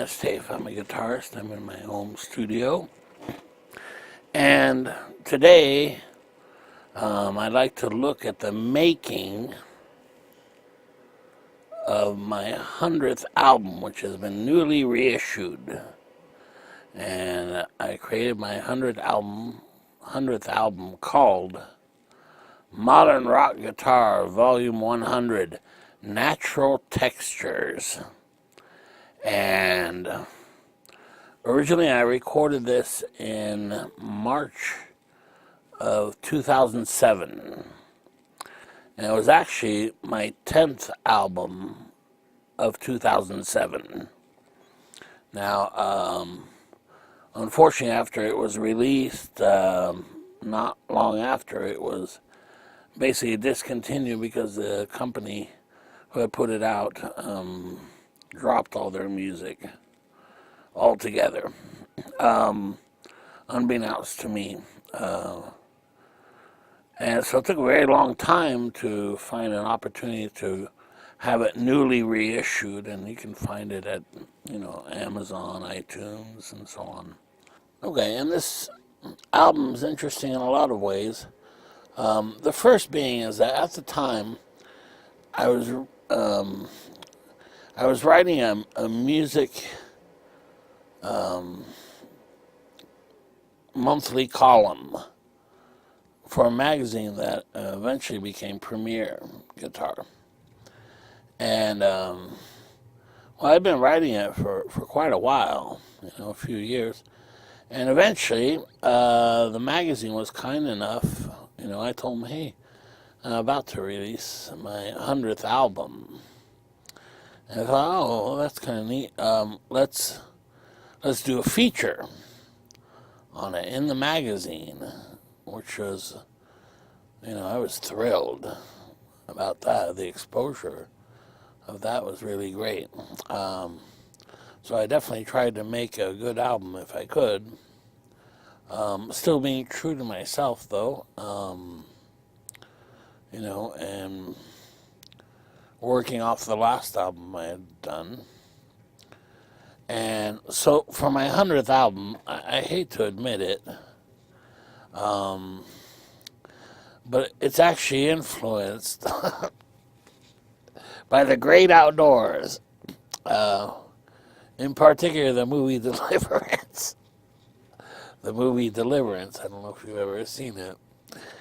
Dennis Taaffe. I'm a guitarist. I'm in my home studio. And today, I'd like to look at the making of my 100th album, which has been newly reissued. And I created my 100th album called Modern Rock Guitar, Volume 100, Natural Textures. And originally I recorded this in March of 2007. And it was actually my 10th album of 2007. Now, unfortunately, after it was released, not long after, it was basically discontinued because the company who had put it out dropped all their music altogether, unbeknownst to me. And so it took a very long time to find an opportunity to have it newly reissued, and you can find it at, Amazon, iTunes, and so on. Okay, and this album is interesting in a lot of ways. The first being is that at the time, I was writing a music monthly column for a magazine that eventually became Premier Guitar. And, I'd been writing it for quite a while, a few years. And eventually, the magazine was kind enough, I told them, hey, I'm about to release my 100th album. And I thought, oh, well, that's kind of neat. Let's do a feature on it in the magazine, which was, I was thrilled about that. The exposure of that was really great. So I definitely tried to make a good album if I could. Still being true to myself, though, and working off the last album I had done. And so for my 100th album, I hate to admit it, but it's actually influenced by the great outdoors, in particular the movie Deliverance. The movie Deliverance, I don't know if you've ever seen it.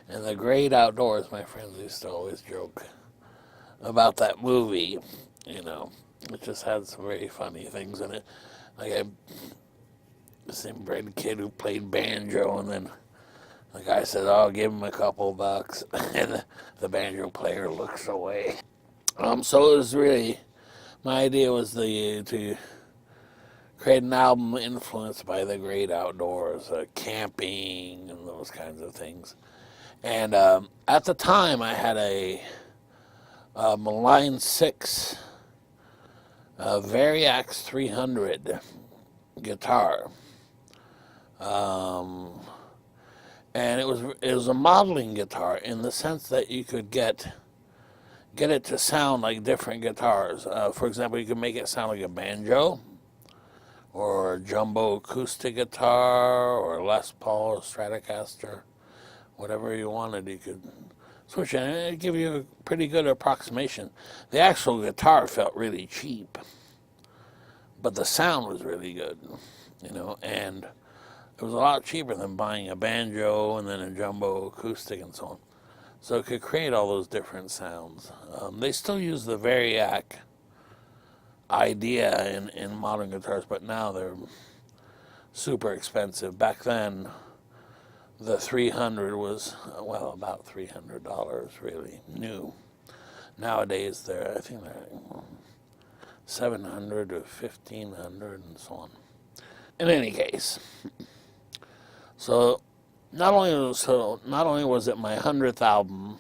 And the great outdoors, my friends used to always joke about that movie, It just had some very funny things in it. Like some red kid who played banjo, and then the guy said, "Oh, I'll give him a couple bucks," and the banjo player looks away. So it was really, my idea was to create an album influenced by the great outdoors, camping and those kinds of things. And at the time, I had a Line 6 Variax 300 guitar. And it was a modeling guitar in the sense that you could get it to sound like different guitars. For example, you could make it sound like a banjo, or a jumbo acoustic guitar, or a Les Paul, or Stratocaster, whatever you wanted, you could switch it, and it'd give you a pretty good approximation. The actual guitar felt really cheap, but the sound was really good, and it was a lot cheaper than buying a banjo and then a jumbo acoustic and so on. So it could create all those different sounds. They still use the Variac idea in modern guitars, but now they're super expensive. Back then, the 300 was, about $300 really, new. Nowadays, I think they're $700 to $1,500 and so on. In any case, so not only was it my 100th album,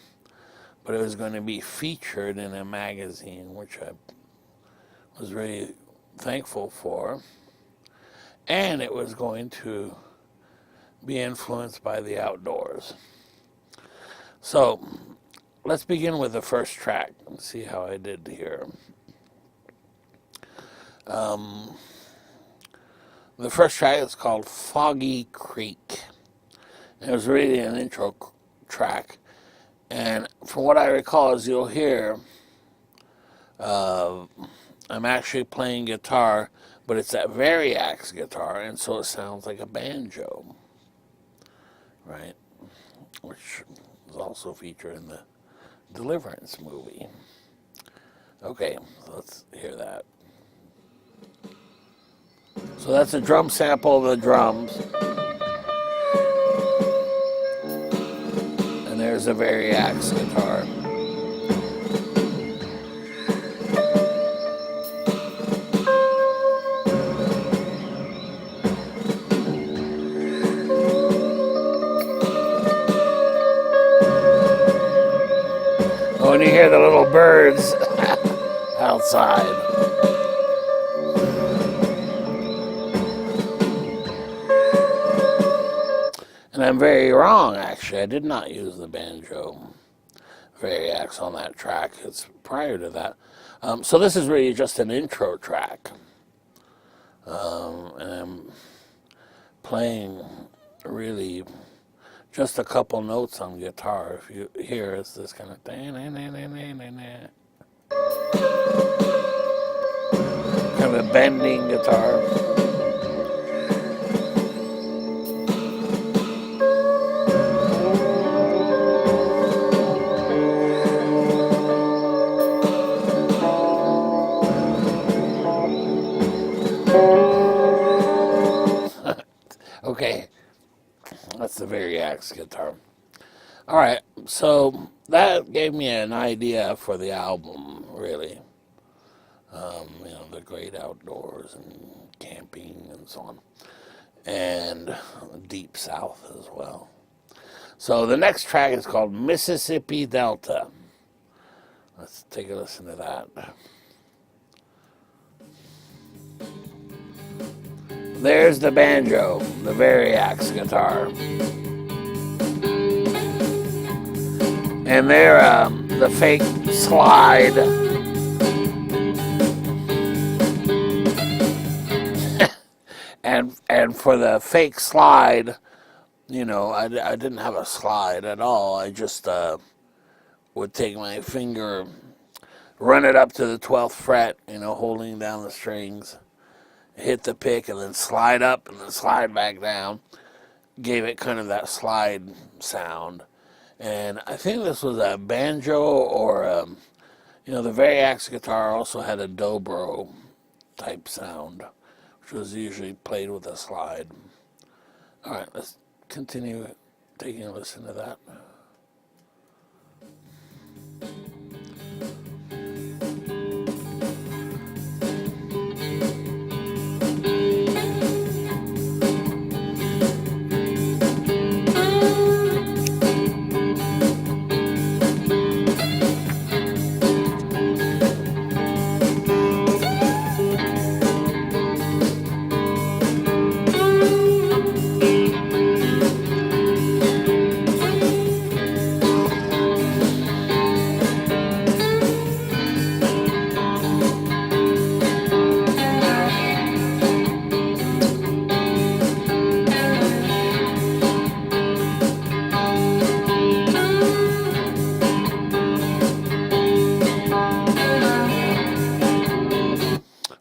but it was going to be featured in a magazine, which I was really thankful for, and it was going to be influenced by the outdoors. So let's begin with the first track and see how I did here. The first track is called Foggy Creek. It was really an intro track. And from what I recall, as you'll hear, I'm actually playing guitar, but it's that variax guitar, and so it sounds like a banjo, right? Which is also featured in the Deliverance movie. Okay, so let's hear that. So that's a drum sample of the drums. And there's a variax guitar. When you hear the little birds outside. And I'm very wrong, actually. I did not use the banjo variax on that track. It's prior to that. So this is really just an intro track. And I'm playing really just a couple notes on guitar. If you hear, it's this kind of kind of a bending guitar. Okay, that's the variax guitar. All right, so that gave me an idea for the album, really. You know, the great outdoors and camping and so on, and Deep South as well. So the next track is called Mississippi Delta. Let's take a listen to that. There's the banjo, the variax guitar. And there, the fake slide. and for the fake slide, you know, I didn't have a slide at all. I just would take my finger, run it up to the 12th fret, you know, holding down the strings, hit the pick, and then slide up and then slide back down. Gave it kind of that slide sound. And I think this was a banjo or, you know, the variax guitar also had a dobro type sound, which was usually played with a slide. All right, let's continue taking a listen to that.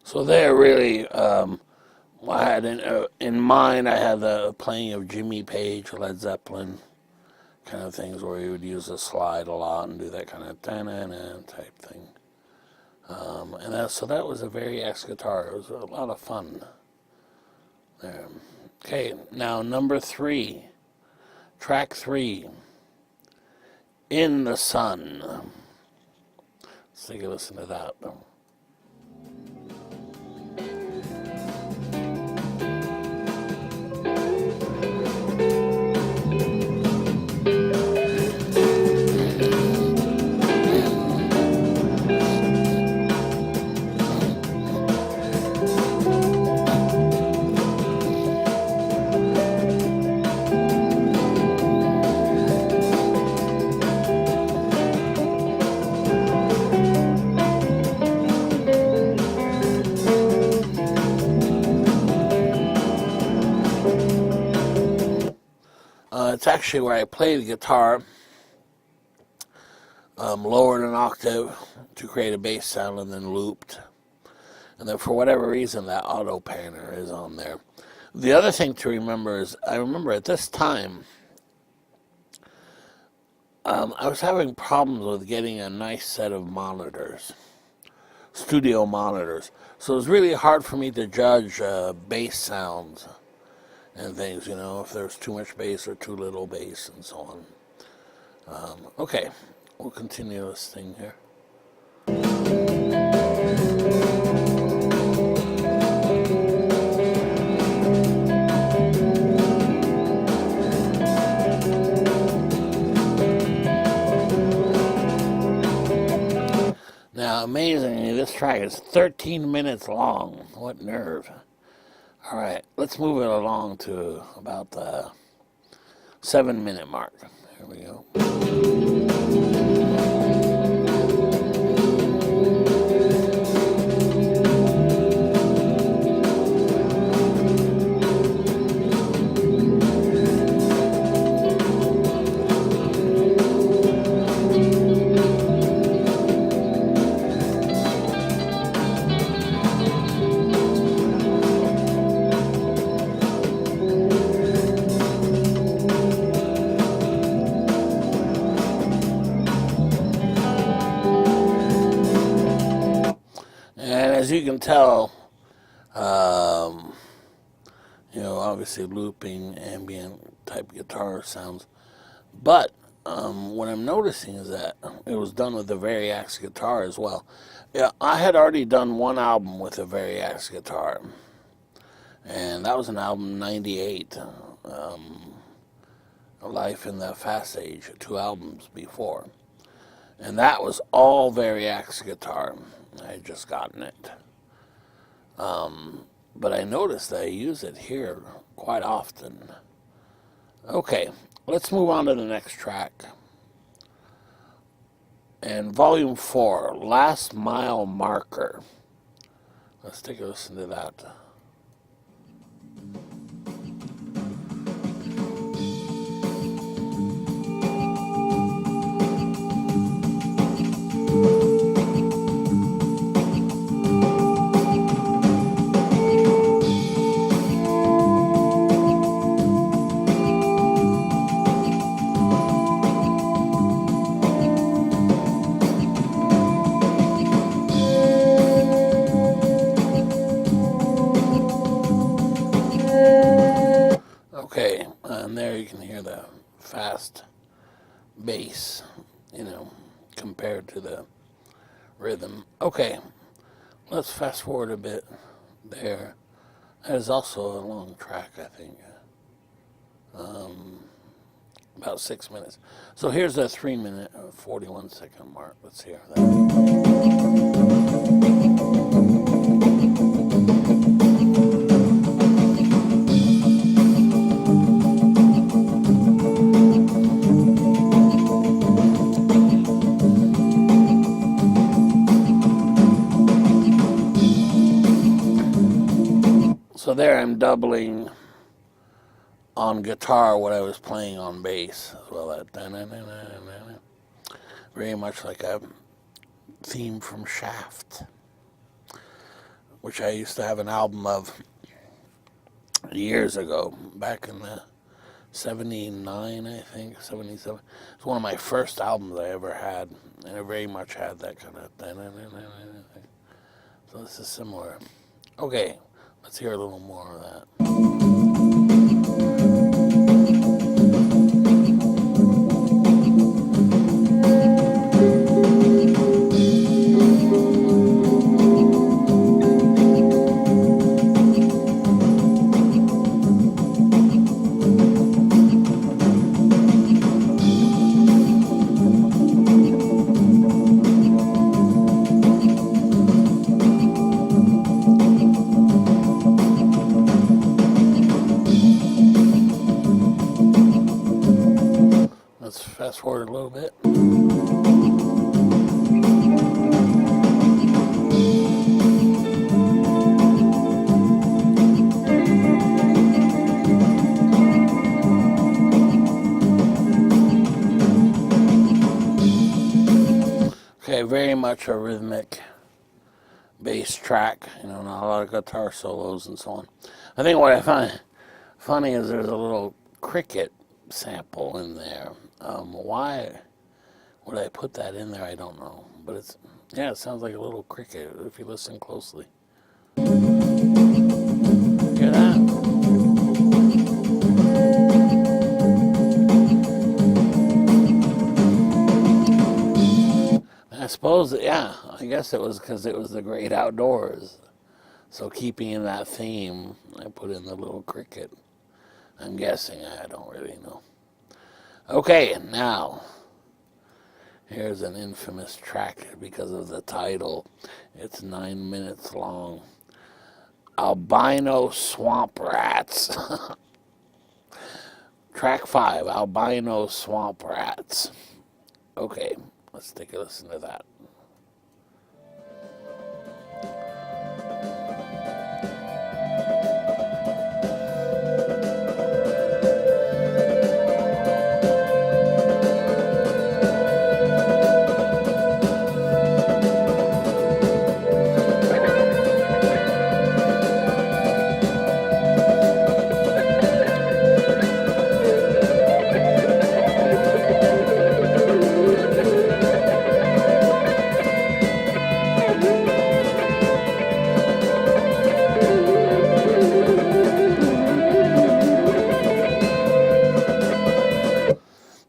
So there really, I had in mind, I had the playing of Jimmy Page, Led Zeppelin, kind of things where you would use a slide a lot and do that kind of type thing. So that was a variax guitar. It was a lot of fun. There. Okay, now number 3, track 3, In the Sun. Let's take a listen to that. It's actually where I play the guitar, lowered an octave to create a bass sound, and then looped. And then for whatever reason, that auto panner is on there. The other thing to remember is, I remember at this time, I was having problems with getting a nice set of monitors, studio monitors. So it was really hard for me to judge bass sounds and things, you know, if there's too much bass or too little bass and so on. Okay, we'll continue this thing here. Now, amazingly, this track is 13 minutes long. What nerve. All right, let's move it along to about the 7-minute mark. Here we go. As you can tell, you know, obviously looping, ambient type guitar sounds. But what I'm noticing is that it was done with the Variax guitar as well. Yeah, I had already done one album with a Variax guitar, and that was an album '98, Life in the Fast Age, 2 albums before. And that was all Variax guitar. I had just gotten it. But I noticed that I use it here quite often. Okay, let's move on to the next track. And Volume 4, Last Mile Marker. Let's take a listen to that. Okay, and there you can hear the fast bass, you know, compared to the rhythm. Okay, let's fast forward a bit there. That is also a long track, I think. About 6 minutes. So here's the 3-minute, 41-second mark. Let's hear that. So there I'm doubling on guitar what I was playing on bass as well. That very much like a theme from Shaft, which I used to have an album of years ago, back in the 79, I think, 77. It's one of my first albums I ever had, and it very much had that kind of thing. So this is similar. Okay. Let's hear a little more of that. Fast forward a little bit. very much a rhythmic bass track, not a lot of guitar solos and so on. I think what I find funny is there's a little cricket sample in there. Why would I put that in there? I don't know. But it sounds like a little cricket if you listen closely. Hear that? I suppose, I guess it was because it was the great outdoors. So keeping in that theme, I put in the little cricket. I'm guessing, I don't really know. Okay, now, here's an infamous track because of the title. It's 9 minutes long. Albino Swamp Rats. Track 5, Albino Swamp Rats. Okay, let's take a listen to that.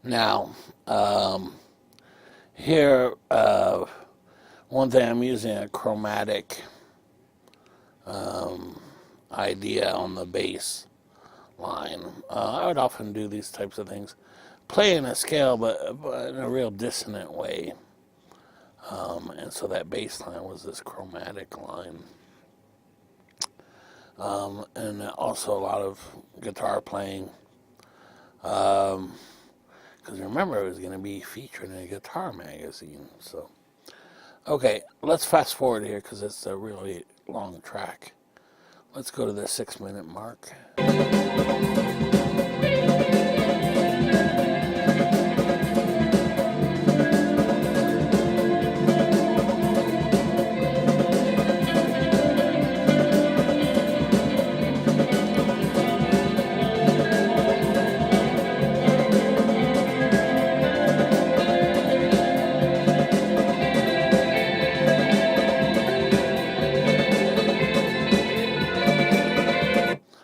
Now, here, one thing, I'm using a chromatic idea on the bass line. I would often do these types of things. Play in a scale, but in a real dissonant way. And so that bass line was this chromatic line. And also a lot of guitar playing. Because remember, it was going to be featured in a guitar magazine. So, okay, let's fast forward here because it's a really long track. Let's go to the 6-minute mark.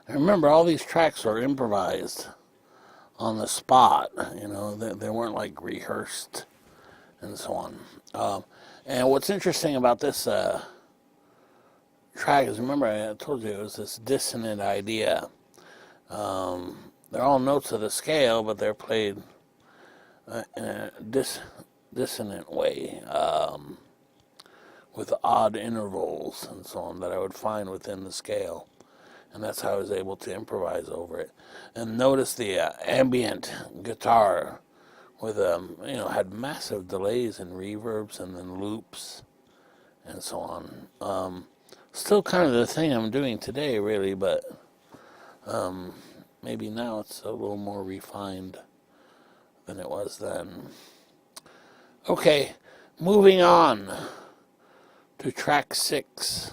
Remember, all these tracks are improvised on the spot. They weren't like rehearsed and so on. And what's interesting about this track is, remember, I told you it was this dissonant idea. They're all notes of the scale, but they're played in a dissonant way, with odd intervals and so on that I would find within the scale. And that's how I was able to improvise over it. And notice the ambient guitar with, had massive delays and reverbs and then loops and so on. Still kind of the thing I'm doing today, really, but maybe now it's a little more refined than it was then. Okay, moving on to track 6.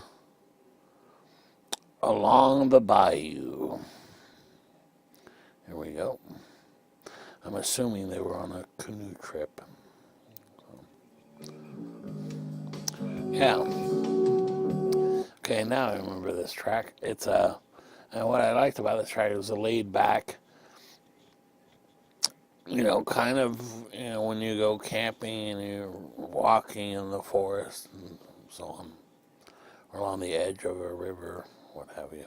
Along the Bayou. Here we go. I'm assuming they were on a canoe trip. Yeah. Okay, now I remember this track. It's and what I liked about this track was a laid back, kind of, when you go camping and you're walking in the forest and so on, or on the edge of a river, what have you.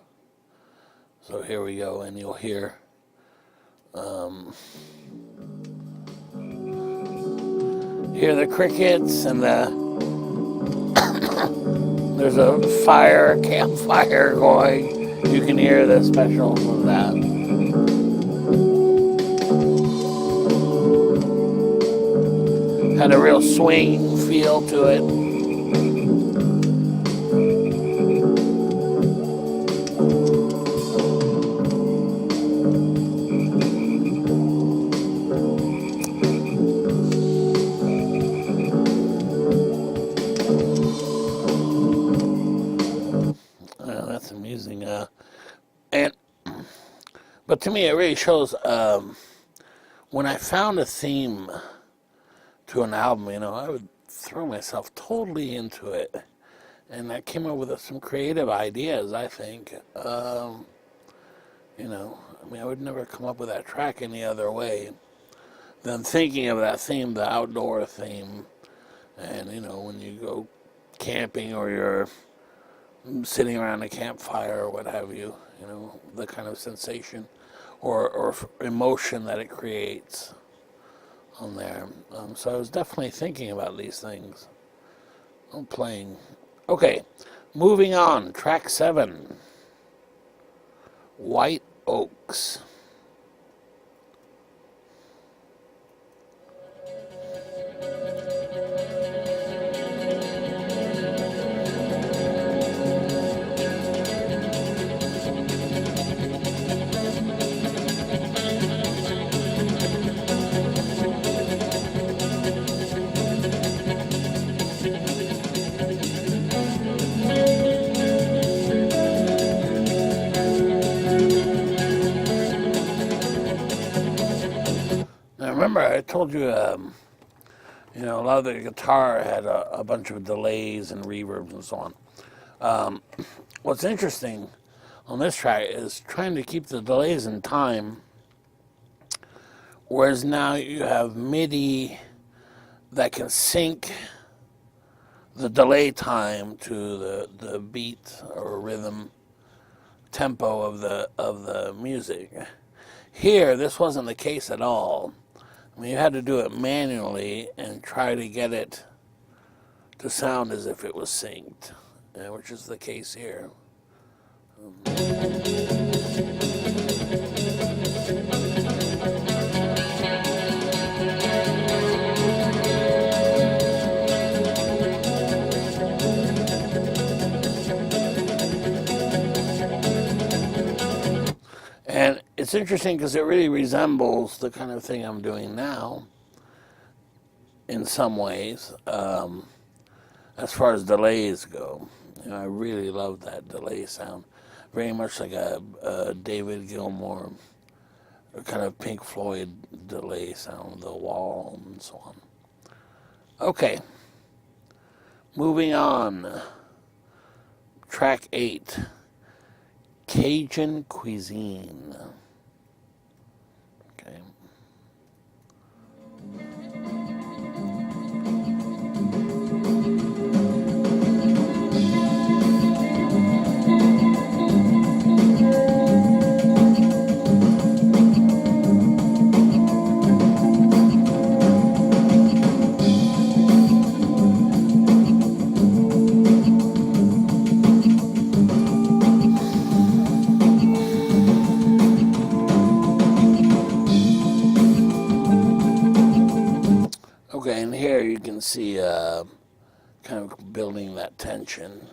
So here we go, and you'll hear the crickets and there's a campfire going. You can hear the specials of that. Had a real swing feel to it. But to me, it really shows when I found a theme to an album, I would throw myself totally into it. And I came up with some creative ideas, I think. I would never come up with that track any other way than thinking of that theme, the outdoor theme. And, when you go camping or you're sitting around a campfire or what have you, the kind of sensation or emotion that it creates on there. So I was definitely thinking about these things. I'm playing. Okay, moving on. Track 7. White Oaks. Remember, I told you, a lot of the guitar had a bunch of delays and reverbs and so on. What's interesting on this track is trying to keep the delays in time, whereas now you have MIDI that can sync the delay time to the beat or rhythm tempo of the music. Here, this wasn't the case at all. You had to do it manually and try to get it to sound as if it was synced, which is the case here. And it's interesting because it really resembles the kind of thing I'm doing now in some ways, as far as delays go. I really love that delay sound. Very much like a David Gilmour, kind of Pink Floyd delay sound, the wall and so on. Okay, moving on. Track 8. Cajun Cuisine. Okay. Okay, and here you can see kind of building that tension,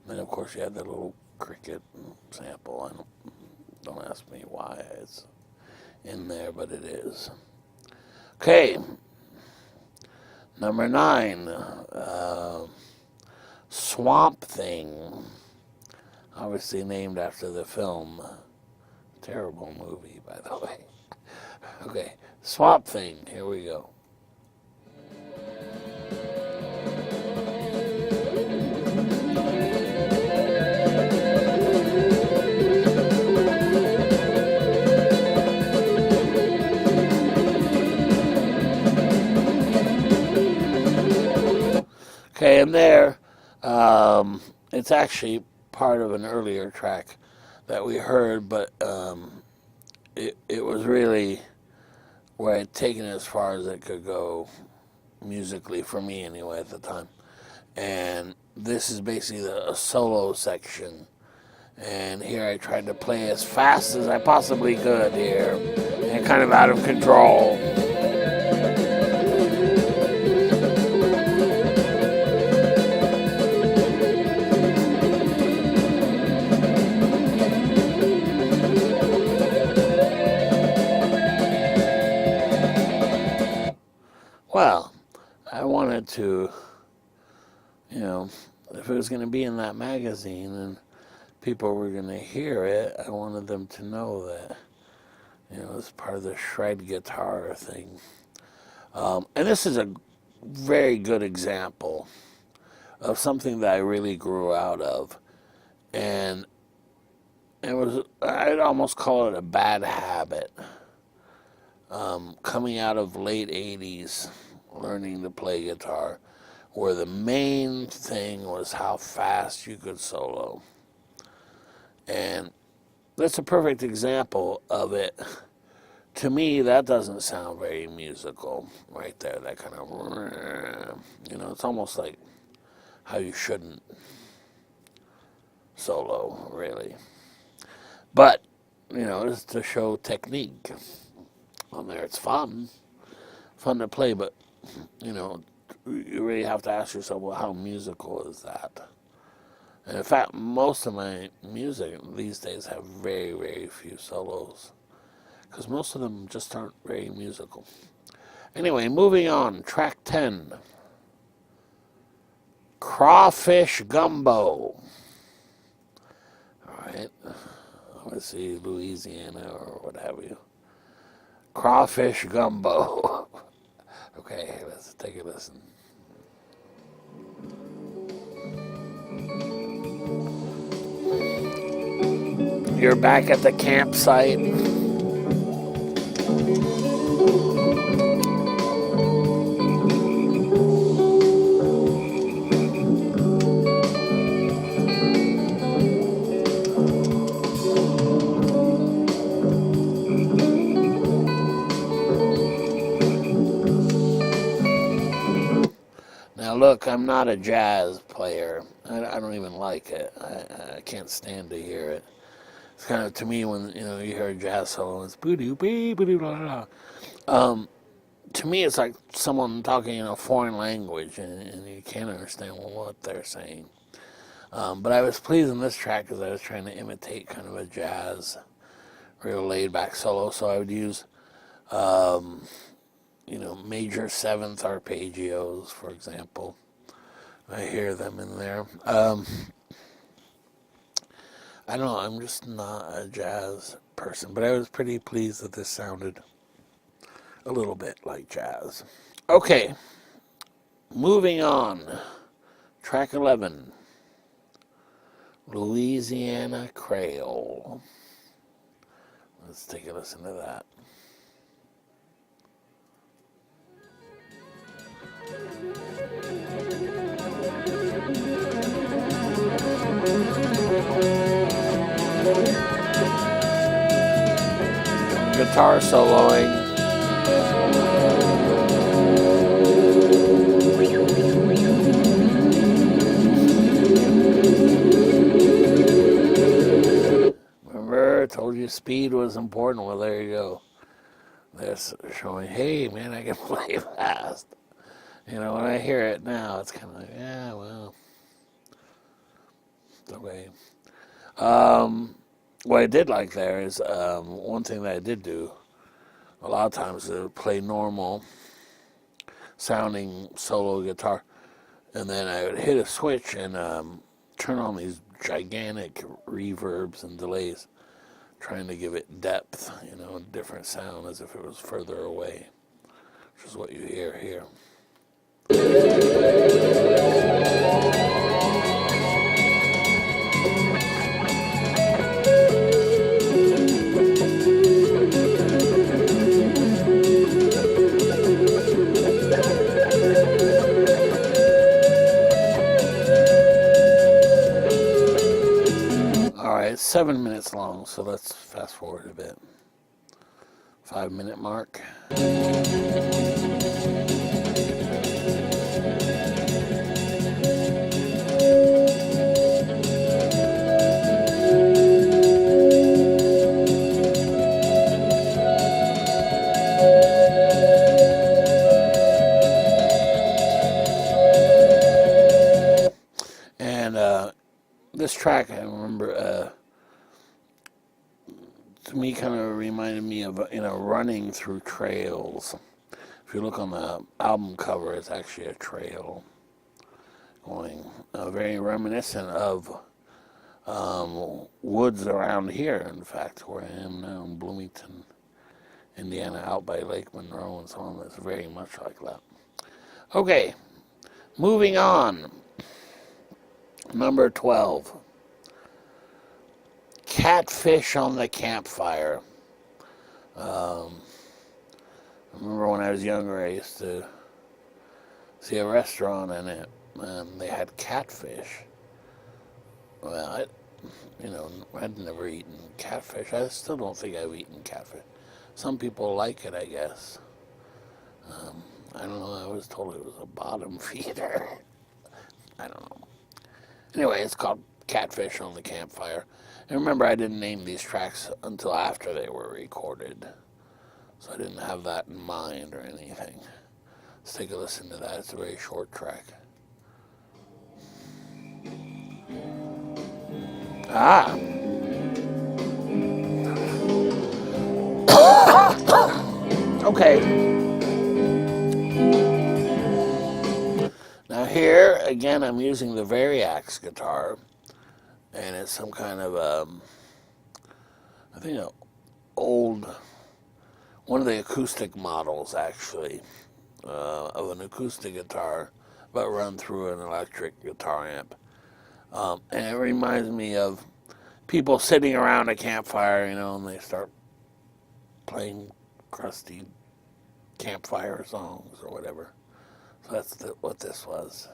Then, of course, you have that little cricket sample. Don't ask me why it's in there, but it is. Okay, number 9, Swamp Thing. Obviously named after the film. Terrible movie, by the way. Okay, Swamp Thing, here we go. Okay, and there, it's actually part of an earlier track that we heard, but it was really where I'd taken it as far as it could go musically, for me anyway at the time. And this is basically a solo section. And here I tried to play as fast as I possibly could here, and kind of out of control. Well, I wanted to, if it was going to be in that magazine and people were going to hear it, I wanted them to know that, it's part of the shred guitar thing. And this is a very good example of something that I really grew out of. And I'd almost call it a bad habit. Coming out of late 80s, learning to play guitar, where the main thing was how fast you could solo. And that's a perfect example of it. To me, that doesn't sound very musical right there. That kind of, it's almost like how you shouldn't solo, really. But, it's to show technique on there. It's fun to play, but, you really have to ask yourself, well, how musical is that? And in fact, most of my music these days have very, very few solos, because most of them just aren't very musical. Anyway, moving on, track 10. Crawfish Gumbo. All right, let's see, Louisiana or what have you. Crawfish Gumbo. Okay, let's take a listen. You're back at the campsite. Now look, I'm not a jazz player. I don't even like it. I can't stand to hear it. It's kind of, to me, when you hear a jazz solo, it's boo-doo, boo-doo, blah, blah. To me, it's like someone talking in a foreign language, and you can't understand what they're saying. But I was pleased in this track because I was trying to imitate kind of a jazz, real laid-back solo. So I would use, major seventh arpeggios, for example. I hear them in there. I don't know, I'm just not a jazz person, but I was pretty pleased that this sounded a little bit like jazz. Okay, moving on. Track 11. Louisiana Creole. Let's take a listen to that. Guitar soloing. Remember, I told you speed was important. Well, there you go. That's showing, hey, man, I can play fast. When I hear it now, it's kind of like, yeah, well, it's okay. What I did like there is one thing that I did do a lot of times to play normal sounding solo guitar, and then I would hit a switch and turn on these gigantic reverbs and delays, trying to give it depth, a different sound as if it was further away, which is what you hear here. It's 7 minutes long, so let's fast forward a bit. 5-minute mark. And this track, I remember, to me, kind of reminded me of, running through trails. If you look on the album cover, it's actually a trail going, very reminiscent of woods around here, in fact, where I am now in Bloomington, Indiana, out by Lake Monroe and so on. It's very much like that. Okay, moving on. Number 12. Catfish on the Campfire. I remember when I was younger, I used to see a restaurant in it, and they had catfish. Well, I'd never eaten catfish. I still don't think I've eaten catfish. Some people like it, I guess. I don't know. I was told it was a bottom feeder. I don't know. Anyway, it's called Catfish on the Campfire. And remember, I didn't name these tracks until after they were recorded. So I didn't have that in mind or anything. Let's take a listen to that. It's a very short track. Ah! Okay. Now here, again, I'm using the Variax guitar. And it's some kind of, I think an old, one of the acoustic models, actually, of an acoustic guitar, but run through an electric guitar amp. And it reminds me of people sitting around a campfire, and they start playing crusty campfire songs or whatever. So that's what this was.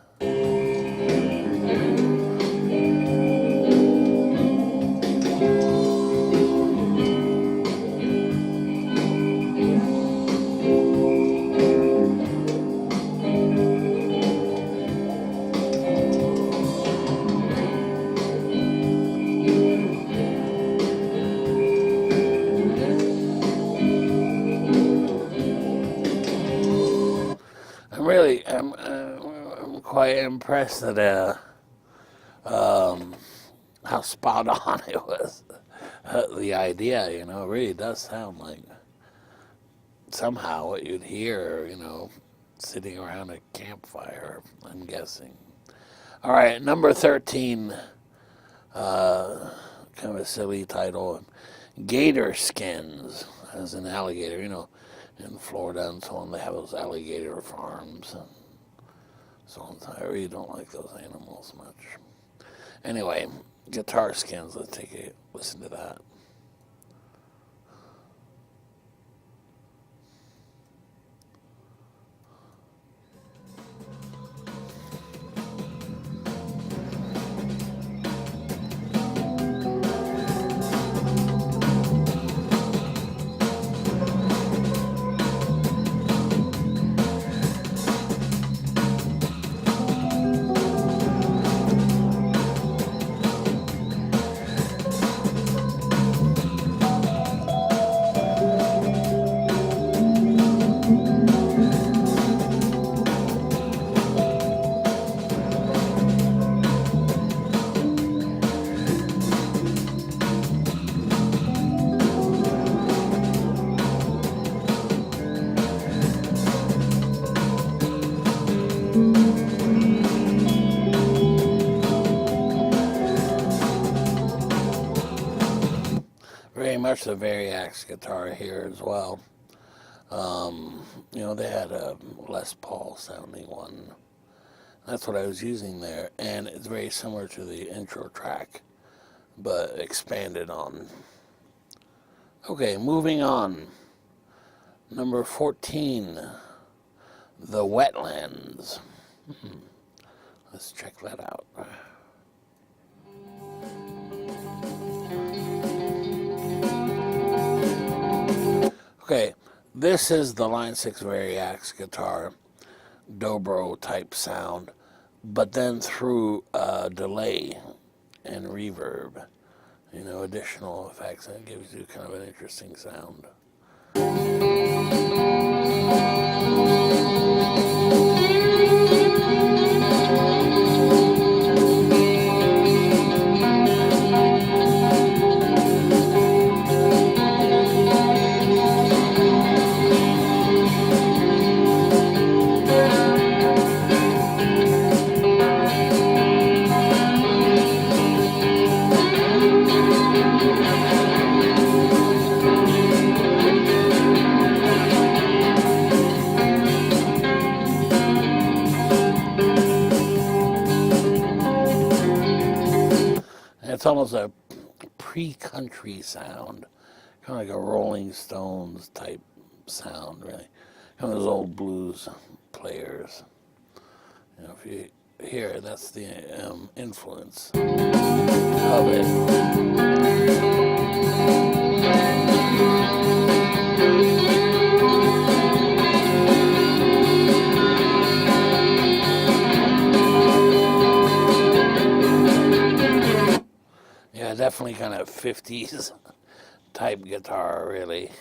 I'm quite impressed at how spot on it was. The idea, it really does sound like somehow what you'd hear, sitting around a campfire, I'm guessing. All right, number 13, kind of a silly title, Gator Skins, as an alligator, in Florida and so on, they have those alligator farms and so on. I really don't like those animals much. Anyway, Guitar Skins, let's take a listen to that. Very much the Variax guitar here as well. They had a Les Paul sounding one. That's what I was using there, and it's very similar to the intro track, but expanded on. Okay, moving on. Number 14, the Wetlands. Let's check that out. Okay, this is the Line 6 Variax guitar, dobro type sound, but then through delay and reverb, additional effects, and it gives you kind of an interesting sound. it's almost a pre-country sound, kind of like a Rolling Stones type sound, really. Kind of those old blues players. You know, if you hear it, that's the influence of it. Yeah, definitely kind of 50s type guitar, really.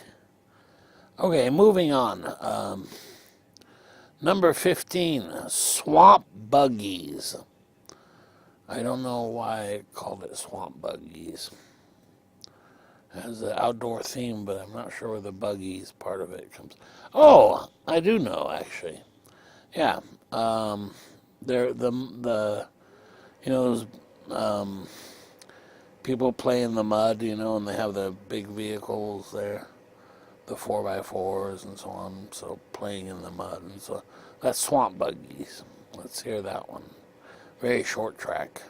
Okay, moving on. Number 15, Swamp Buggies. I don't know why I called it Swamp Buggies. It has an outdoor theme, but I'm not sure where the buggies part of it comes. Oh, I do know, actually. Yeah. They're the you know, those people play in the mud, you know, and they have the big vehicles there, the 4x4s and so on, so playing in the mud. And so that's Swamp Buggies. Let's hear that one. Very short track.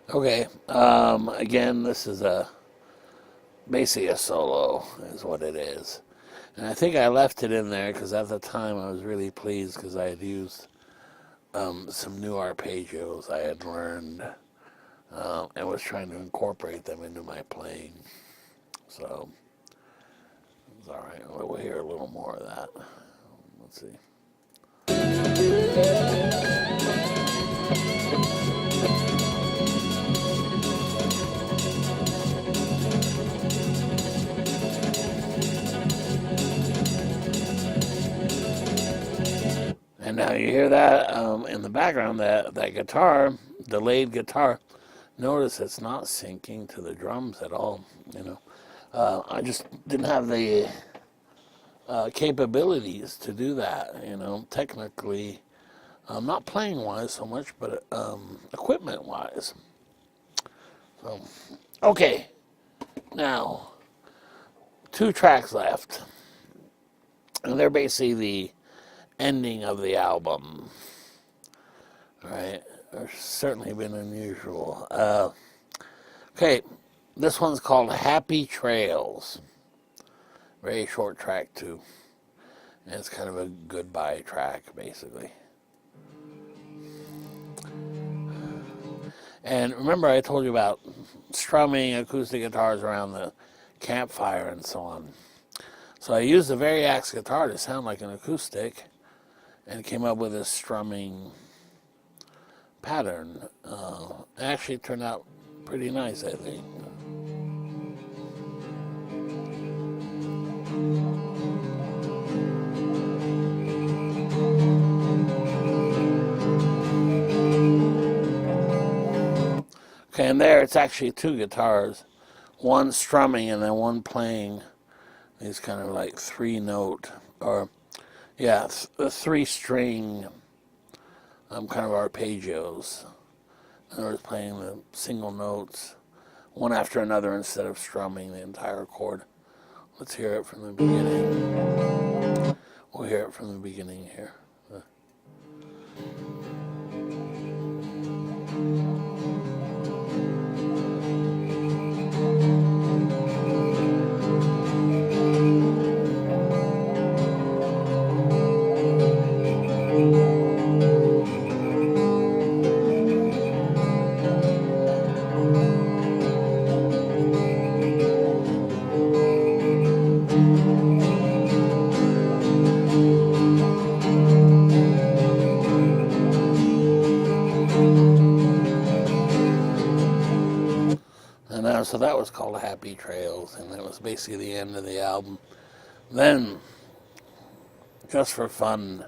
Okay, again, this is basically a solo, is what it is. And I think I left it in there because at the time I was really pleased because I had used some new arpeggios I had learned and was trying to incorporate them into my playing. So, it's all right. We'll hear a little more of that. Let's see. And now you hear that in the background, that guitar, delayed guitar. Notice it's not syncing to the drums at all, you know. I just didn't have the capabilities to do that, you know, technically. Not playing-wise so much, but equipment-wise. So, okay. Now, 2 tracks left. And they're basically the ending of the album. All right, there's certainly been unusual. Okay, this one's called Happy Trails. Very short track too. And it's kind of a goodbye track, basically. And remember I told you about strumming acoustic guitars around the campfire and so on. So I used the Variax guitar to sound like an acoustic and came up with a strumming pattern. It actually turned out pretty nice, I think. Okay, and there it's actually 2 guitars, one strumming and then one playing these kind of like 3-note, or yeah, 3-string kind of arpeggios. In other words, playing the single notes one after another instead of strumming the entire chord. Let's hear it from the beginning. We'll hear it from the beginning here. So that was called Happy Trails, and that was basically the end of the album. Then, just for fun,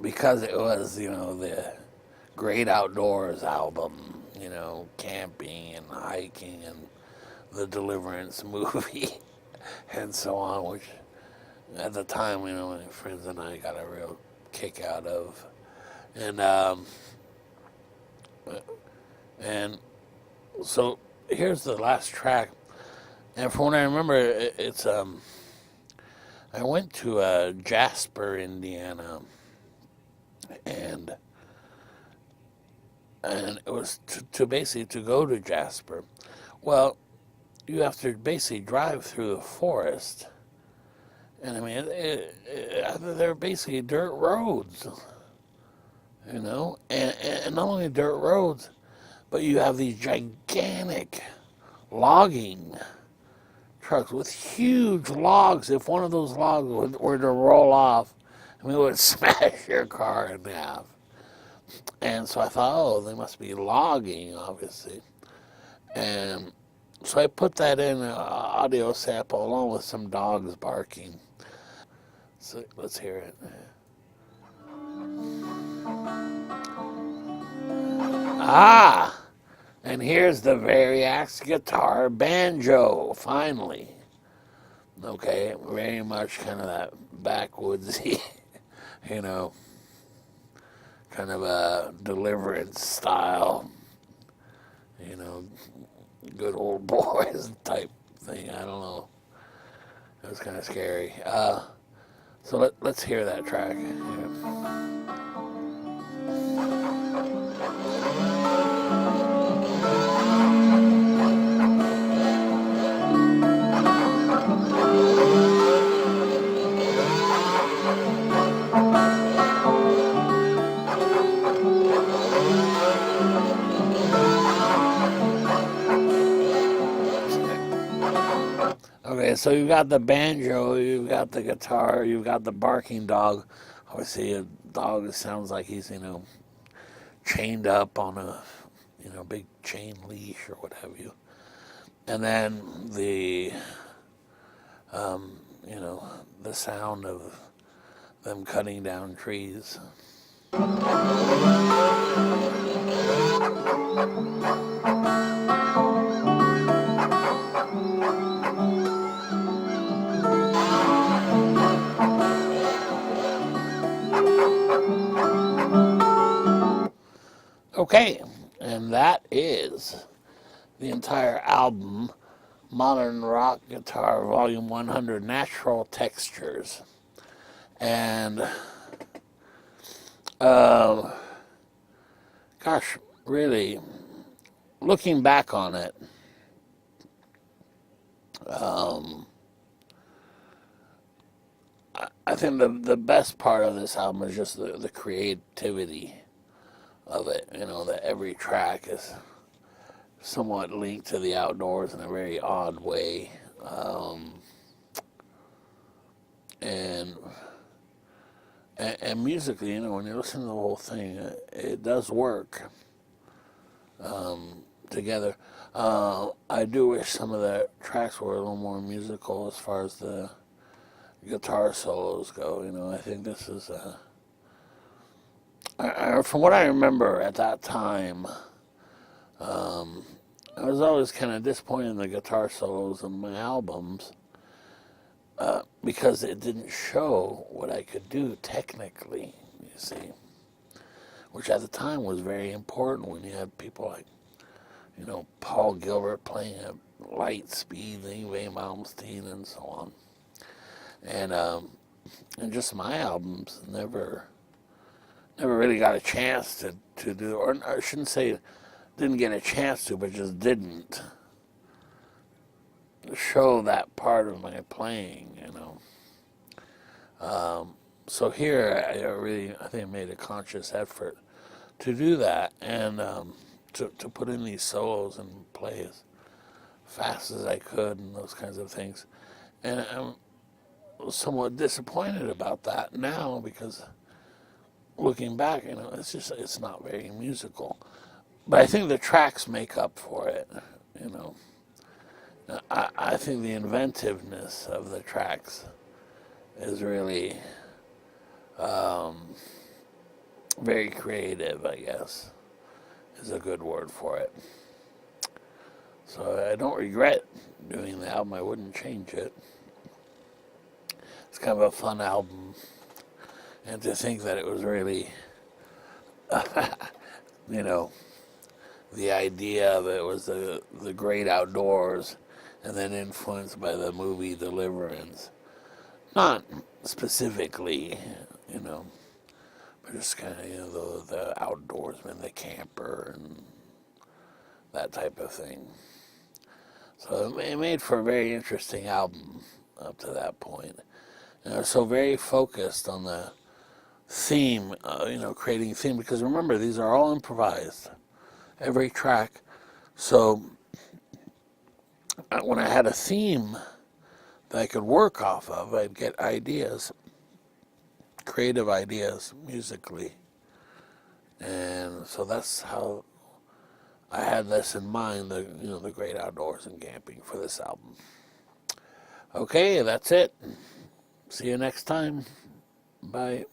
because it was, you know, the Great Outdoors album, you know, camping and hiking and the Deliverance movie and so on, which at the time, you know, my friends and I got a real kick out of. And So here's the last track, and from what I remember, it's I went to Jasper, Indiana, and it was to basically to go to Jasper. Well, you have to basically drive through the forest, and I mean they're basically dirt roads, you know, and not only dirt roads, but you have these gigantic logging trucks with huge logs. If one of those logs were to roll off, I mean, it would smash your car in half. And so I thought, oh, they must be logging, obviously. And so I put that in an audio sample along with some dogs barking. So let's hear it. Ah! And here's the Variax guitar banjo, finally. Okay, very much kind of that backwoodsy, you know, kind of a Deliverance style, you know, good old boys type thing. I don't know. It was kind of scary. So let's hear that track. Yeah. Okay, so you've got the banjo, you've got the guitar, you've got the barking dog. Obviously, a dog sounds like he's, you know, chained up on a, you know, big chain leash or what have you. And then the, you know, the sound of them cutting down trees. Okay, and that is the entire album, Modern Rock Guitar Volume 100, Natural Textures. And, gosh, really, looking back on it, I think the best part of this album is just the creativity of it. You know, that every track is somewhat linked to the outdoors in a very odd way. And musically, you know, when you listen to the whole thing, it does work together. I do wish some of the tracks were a little more musical as far as the guitar solos go. You know, I think this is from what I remember at that time, I was always kind of disappointed in the guitar solos in my albums because it didn't show what I could do technically, you see, which at the time was very important when you had people like, you know, Paul Gilbert playing at light speed, Yngwie Malmsteen, and so on. And just my albums never really got a chance to do, or I shouldn't say didn't get a chance to, but just didn't show that part of my playing, you know. So here, I think I made a conscious effort to do that and to put in these solos and play as fast as I could and those kinds of things. And I'm somewhat disappointed about that now because looking back, you know, it's not very musical. But I think the tracks make up for it, you know. I think the inventiveness of the tracks is really very creative, I guess, is a good word for it. So I don't regret doing the album. I wouldn't change it. It's kind of a fun album. And to think that it was really, you know, the idea that it was the great outdoors, and then influenced by the movie Deliverance. Not specifically, you know, but just kind of, you know, the outdoorsman, the camper, and that type of thing. So it made for a very interesting album up to that point. And it was so very focused on the theme, you know, creating theme, because remember, these are all improvised, every track. So when I had a theme that I could work off of, I'd get ideas, creative ideas musically. And so that's how I had this in mind, you know, the great outdoors and camping for this album. Okay, that's it. See you next time. Bye.